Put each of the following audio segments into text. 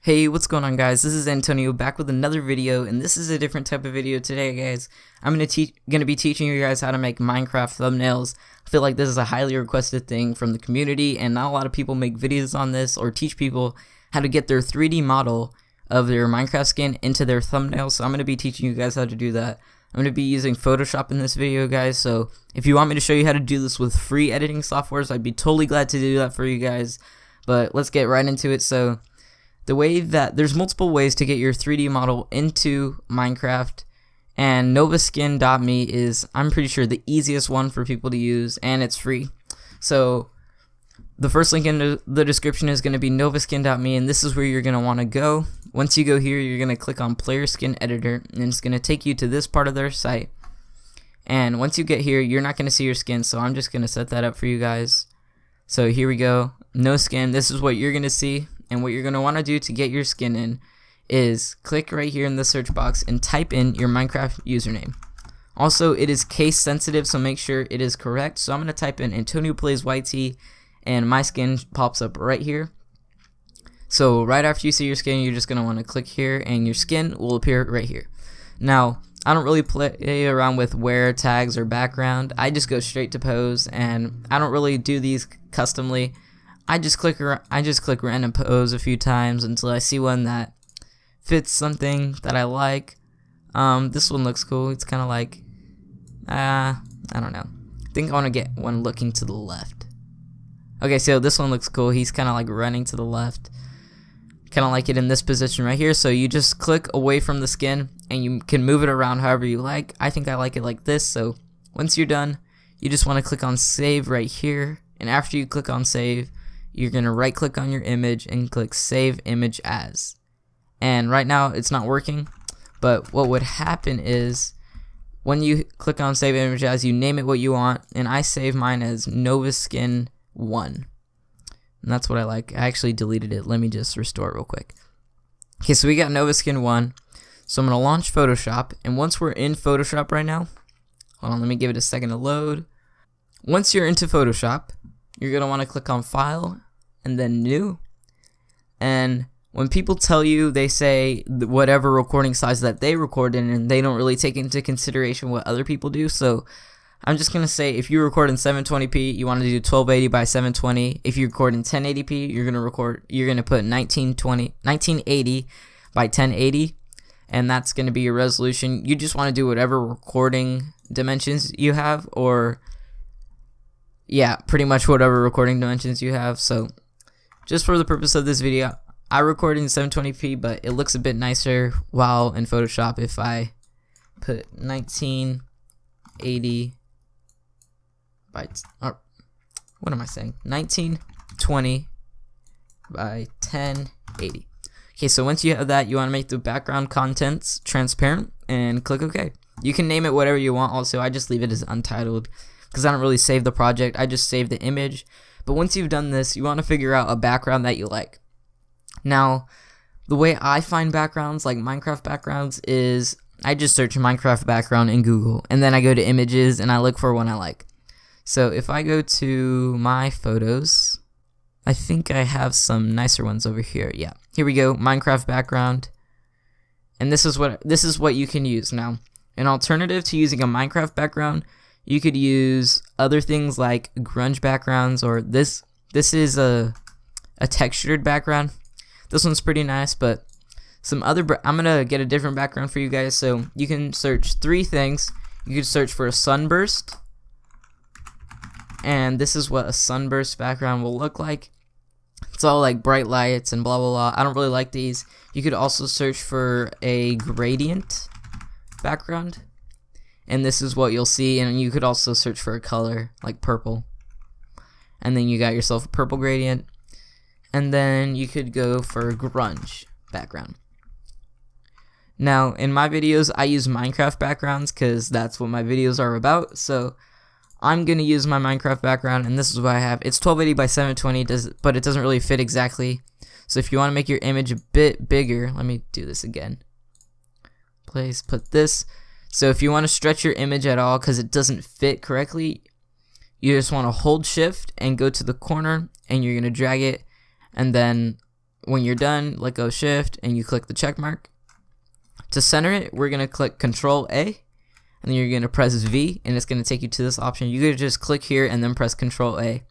Hey, what's going on, guys? This is Antonio back with another video, and this is a different type of video today, guys. I'm gonna be teaching you guys how to make Minecraft thumbnails. I feel like this is a highly requested thing from the community, and not a lot of people make videos on this or teach people how to get their 3D model of their Minecraft skin into their thumbnail. So I'm gonna be teaching you guys how to do that. I'm gonna be using Photoshop in this video, guys. So if you want me to show you how to do this with free editing softwares, I'd be totally glad to do that for you guys. But let's get right into it. So the way that there's multiple ways to get your 3D model into Minecraft, and novaskin.me is, I'm pretty sure, the easiest one for people to use, and it's free. So the first link in the description is going to be novaskin.me, and this is where you're going to want to go. Once you go here, you're going to click on Player Skin Editor, and it's going to take you to this part of their site. And once you get here, you're not going to see your skin, so I'm just going to set that up for you guys. So here we go, no skin. This is what you're going to see. And what you're going to want to do to get your skin in is click right here in the search box and type in your Minecraft username. Also, it is case sensitive, so make sure it is correct. So I'm going to type in AntonioPlays YT, and my skin pops up right here. So right after you see your skin, you're just going to want to click here, and your skin will appear right here. Now, I don't really play around with wear tags or background. I just go straight to pose, and I don't really do these customly. I just click random pose a few times until I see one that fits something that I like. This one looks cool. It's kind of like, I don't know. I think I want to get one looking to the left. Okay, so this one looks cool. He's kind of like running to the left. Kind of like it in this position right here. So you just click away from the skin and you can move it around however you like. I think I like it like this. So once you're done, you just want to click on save right here. And after you click on save, you're going to right click on your image and click save image as. And right now it's not working, but what would happen is when you click on save image as, you name it what you want, and I save mine as novaskin 1. And that's what I like. I actually deleted it. Let me just restore it real quick. Okay, so we got novaskin 1. So I'm going to launch Photoshop, and once we're in Photoshop right now, hold on, let me give it a second to load. Once you're into Photoshop, you're going to want to click on File and then New. And when people tell you, they say whatever recording size that they record in, and they don't really take into consideration what other people do. So I'm just going to say, if you record in 720p, you want to do 1280 by 720. If you record in 1080p, you're going to put 1980 by 1080, and that's going to be your resolution. You just want to do whatever recording dimensions you have, or yeah, pretty much whatever recording dimensions you have. So just for the purpose of this video, I record in 720p, but it looks a bit nicer while in Photoshop if I put 1980 by, or what am I saying? 1920 by 1080. Okay, so once you have that, you want to make the background contents transparent and click OK. You can name it whatever you want. Also, I just leave it as untitled because I don't really save the project. I just save the image. But once you've done this, you want to figure out a background that you like. Now, the way I find backgrounds, like Minecraft backgrounds, is I just search Minecraft background in Google, and then I go to images and I look for one I like. So if I go to my photos, I think I have some nicer ones over here. Yeah, here we go, Minecraft background. And this is what you can use. Now, an alternative to using a Minecraft background, you could use other things like grunge backgrounds, or this is a textured background. This one's pretty nice, but some other, I'm gonna get a different background for you guys. So you can search 3 things. You could search for a sunburst, and this is what a sunburst background will look like. It's all like bright lights and blah blah blah. I don't really like these. You could also search for a gradient background, and this is what you'll see. And you could also search for a color like purple, and then you got yourself a purple gradient. And then you could go for grunge background. Now, in my videos, I use Minecraft backgrounds because that's what my videos are about. So I'm going to use my Minecraft background, and this is what I have. It's 1280 by 720, but it doesn't really fit exactly. So if you want to make your image a bit bigger, let me do this again. Please put this. So if you want to stretch your image at all because it doesn't fit correctly, you just want to hold shift and go to the corner, and you're going to drag it. And then when you're done, let go shift and you click the check mark. To center it, we're going to click Control A, and then you're going to press V, and it's going to take you to this option. You could just click here and then press Control A,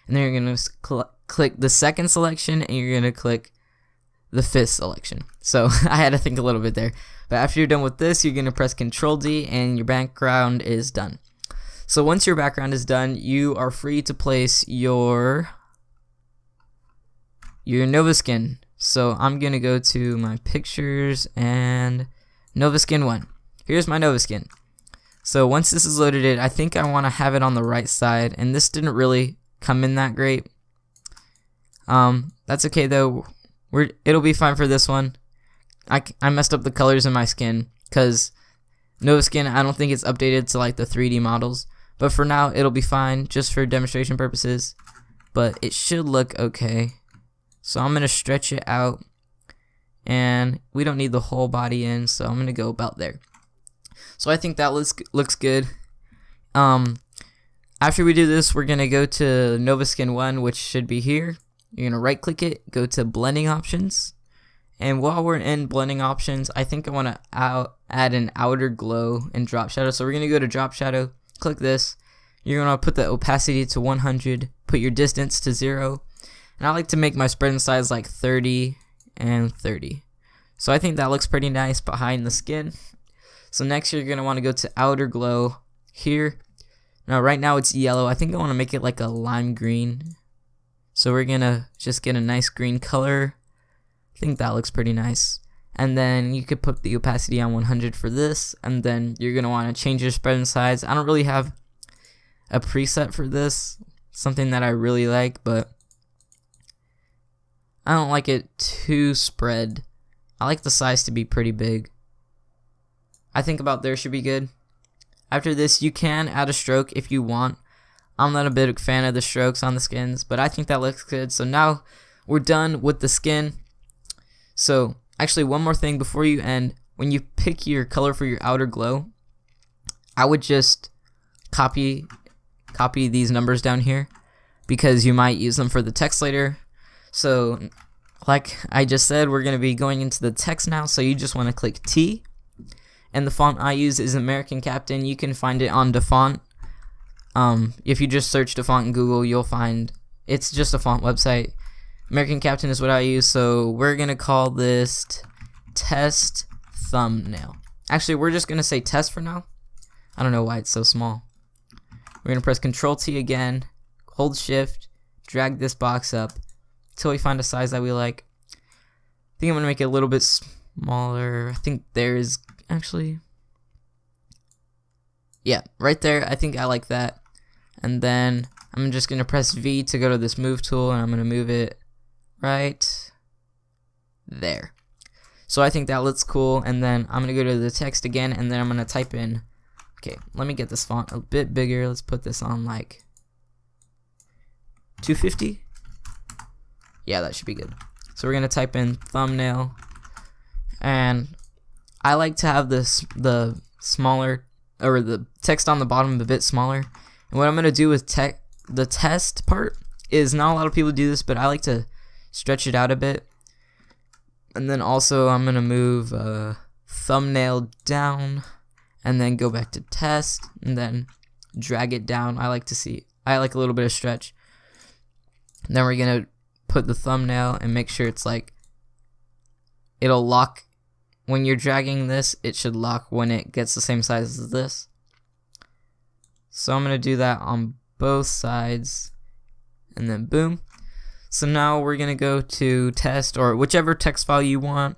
and then you're going to click the second selection, and you're going to click the fifth selection. So I had to think a little bit there. But after you're done with this, you're going to press Control D, and your background is done. So once your background is done, you are free to place your Nova skin. So I'm going to go to my pictures and Nova skin 1. Here's my Nova skin. So once this is loaded in, I think I want to have it on the right side, and this didn't really come in that great. That's okay though. It'll be fine for this one. I messed up the colors in my skin because Nova skin, I don't think it's updated to like the 3D models. But for now, it'll be fine just for demonstration purposes. But it should look okay. So I'm going to stretch it out, and we don't need the whole body in, so I'm going to go about there. So I think that looks good. After we do this, we're going to go to Nova Skin 1, which should be here. You're going to right click it, go to blending options, and while we're in blending options, I think I want to add an outer glow and drop shadow. So we're going to go to drop shadow, click this. You're going to put the opacity to 100, put your distance to 0. And I like to make my spread and size like 30 and 30. So I think that looks pretty nice behind the skin. So next you're going to want to go to outer glow here. Now right now it's yellow. I think I want to make it like a lime green. So we're going to just get a nice green color. I think that looks pretty nice. And then you could put the opacity on 100 for this. And then you're going to want to change your spread and size. I don't really have a preset for this. Something that I really like, but I don't like it too spread. I like the size to be pretty big. I think about there should be good. After this, you can add a stroke if you want. I'm not a big fan of the strokes on the skins, but I think that looks good. So now we're done with the skin. So actually, one more thing before you end. When you pick your color for your outer glow, I would just copy these numbers down here because you might use them for the text later. So like I just said, we're going to be going into the text now. So you just want to click T, and the font I use is American Captain. You can find it on DaFont. If you just search DaFont in Google, you'll find it's just a font website. American Captain is what I use. So we're going to call this test thumbnail. Actually, we're just going to say test for now. I don't know why it's so small. We're going to press Control T again, hold shift, drag this box up until we find a size that we like. I think I'm going to make it a little bit smaller. I think there's actually, yeah, right there. I think I like that. And then I'm just going to press V to go to this move tool, and I'm going to move it right there. So I think that looks cool. And then I'm going to go to the text again, and then I'm going to type in, okay, let me get this font a bit bigger. Let's put this on like 250. Yeah, that should be good. So we're going to type in thumbnail, and I like to have the smaller, or the text on the bottom a bit smaller. And what I'm going to do with the test part is, not a lot of people do this, but I like to stretch it out a bit. And then also I'm going to move thumbnail down, and then go back to test, and then drag it down. I like a little bit of stretch. And then we're going to put the thumbnail and make sure it's like, it'll lock when you're dragging this. It should lock when it gets the same size as this. So I'm going to do that on both sides, and then boom. So now we're going to go to test, or whichever text file you want.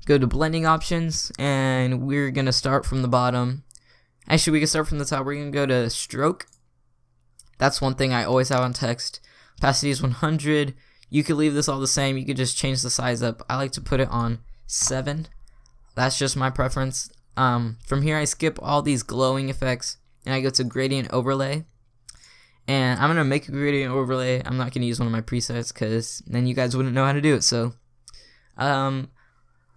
Go to blending options, and we're going to start from the bottom. Actually, we can start from the top. We're going to go to stroke. That's one thing I always have on text. Opacity is 100. You could leave this all the same. You could just change the size up. I like to put it on 7. That's just my preference. From here, I skip all these glowing effects, and I go to gradient overlay. And I'm going to make a gradient overlay. I'm not going to use one of my presets because then you guys wouldn't know how to do it. So,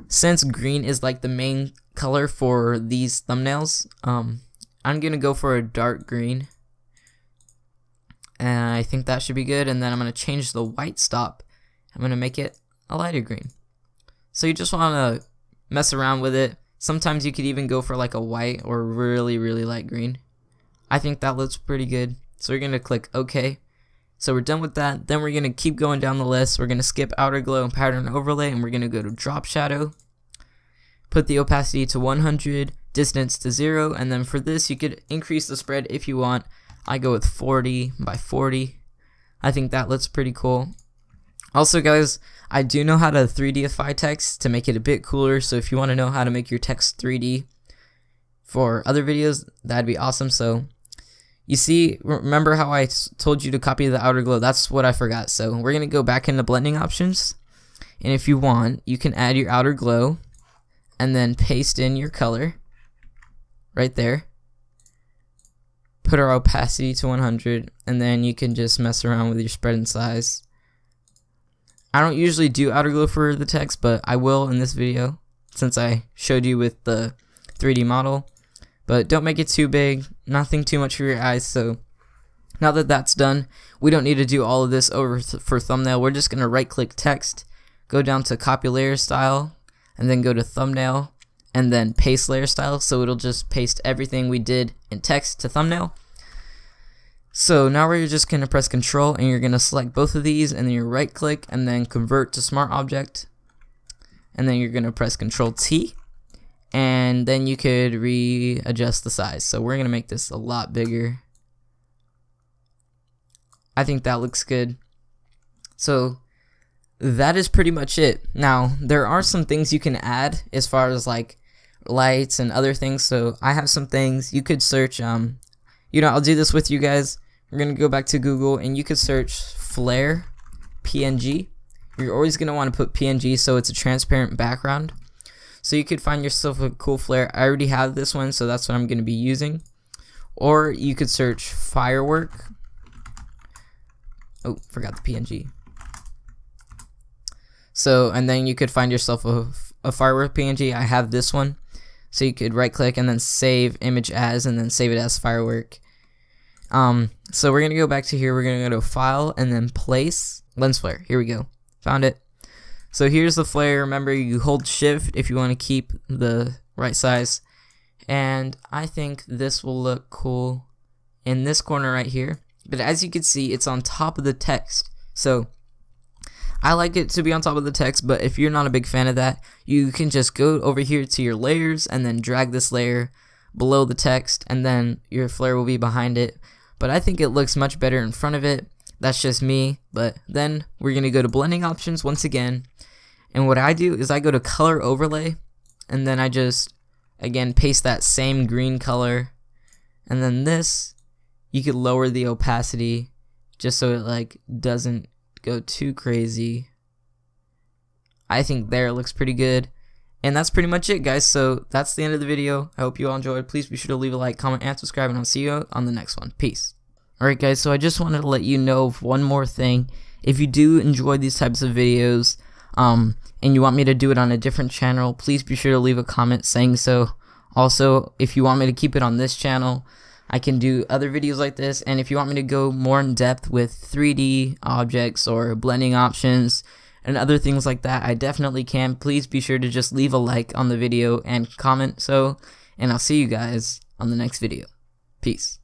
since green is like the main color for these thumbnails, I'm going to go for a dark green. And I think that should be good. And then I'm going to change the white stop. I'm going to make it a lighter green. So you just want to mess around with it. Sometimes you could even go for like a white or really light green. I think that looks pretty good. So we're going to click OK. So we're done with that. Then we're going to keep going down the list. We're going to skip outer glow and pattern overlay, and we're going to go to drop shadow. Put the opacity to 100, distance to 0, and then for this you could increase the spread if you want. I go with 40 by 40. I think that looks pretty cool. Also guys, I do know how to 3Dify text to make it a bit cooler, so if you want to know how to make your text 3D for other videos, that'd be awesome. So you see, remember how I told you to copy the outer glow? That's what I forgot. So we're going to go back into blending options, and if you want, you can add your outer glow and then paste in your color right there. Put our opacity to 100, and then you can just mess around with your spread and size. I don't usually do outer glow for the text, but I will in this video since I showed you with the 3D model. But don't make it too big, nothing too much for your eyes. So now that that's done, we don't need to do all of this over for thumbnail. We're just going to right click text, go down to copy layer style, and then go to thumbnail, and then paste layer style. So it'll just paste everything we did in text to thumbnail. So now we're just going to press Control, and you're going to select both of these, and then you right click and then convert to smart object, and then you're going to press Control T, and then you could readjust the size. So we're going to make this a lot bigger. I think that looks good. So that is pretty much it. Now there are some things you can add as far as like lights and other things. So I have some things you could search. I'll do this with you guys. We're gonna go back to Google, and you could search flare PNG. You're always gonna want to put PNG so it's a transparent background. So you could find yourself a cool flare. I already have this one, so that's what I'm gonna be using. Or you could search firework. Oh, forgot the PNG. So, and then you could find yourself a firework PNG. I have this one. So you could right click and then save image as, and then save it as firework. So we're going to go back to here. We're going to go to file and then place lens flare. Here we go. Found it. So here's the flare. Remember, you hold shift if you want to keep the right size. And I think this will look cool in this corner right here. But as you can see, it's on top of the text. So I like it to be on top of the text, but if you're not a big fan of that, you can just go over here to your layers and then drag this layer below the text, and then your flare will be behind it. But I think it looks much better in front of it. That's just me. But then we're going to go to blending options once again, and what I do is I go to color overlay, and then I just again paste that same green color, and then this you could lower the opacity just so it like doesn't go too crazy. I think there it looks pretty good. And that's pretty much it, guys. So that's the end of the video. I hope you all enjoyed. Please be sure to leave a like, comment, and subscribe, and I'll see you on the next one. Peace. Alright guys, so I just wanted to let you know of one more thing. If you do enjoy these types of videos, and you want me to do it on a different channel, please be sure to leave a comment saying so. Also, if you want me to keep it on this channel, I can do other videos like this. And if you want me to go more in depth with 3D objects or blending options and other things like that, I definitely can. Please be sure to just leave a like on the video and comment so, and I'll see you guys on the next video. Peace.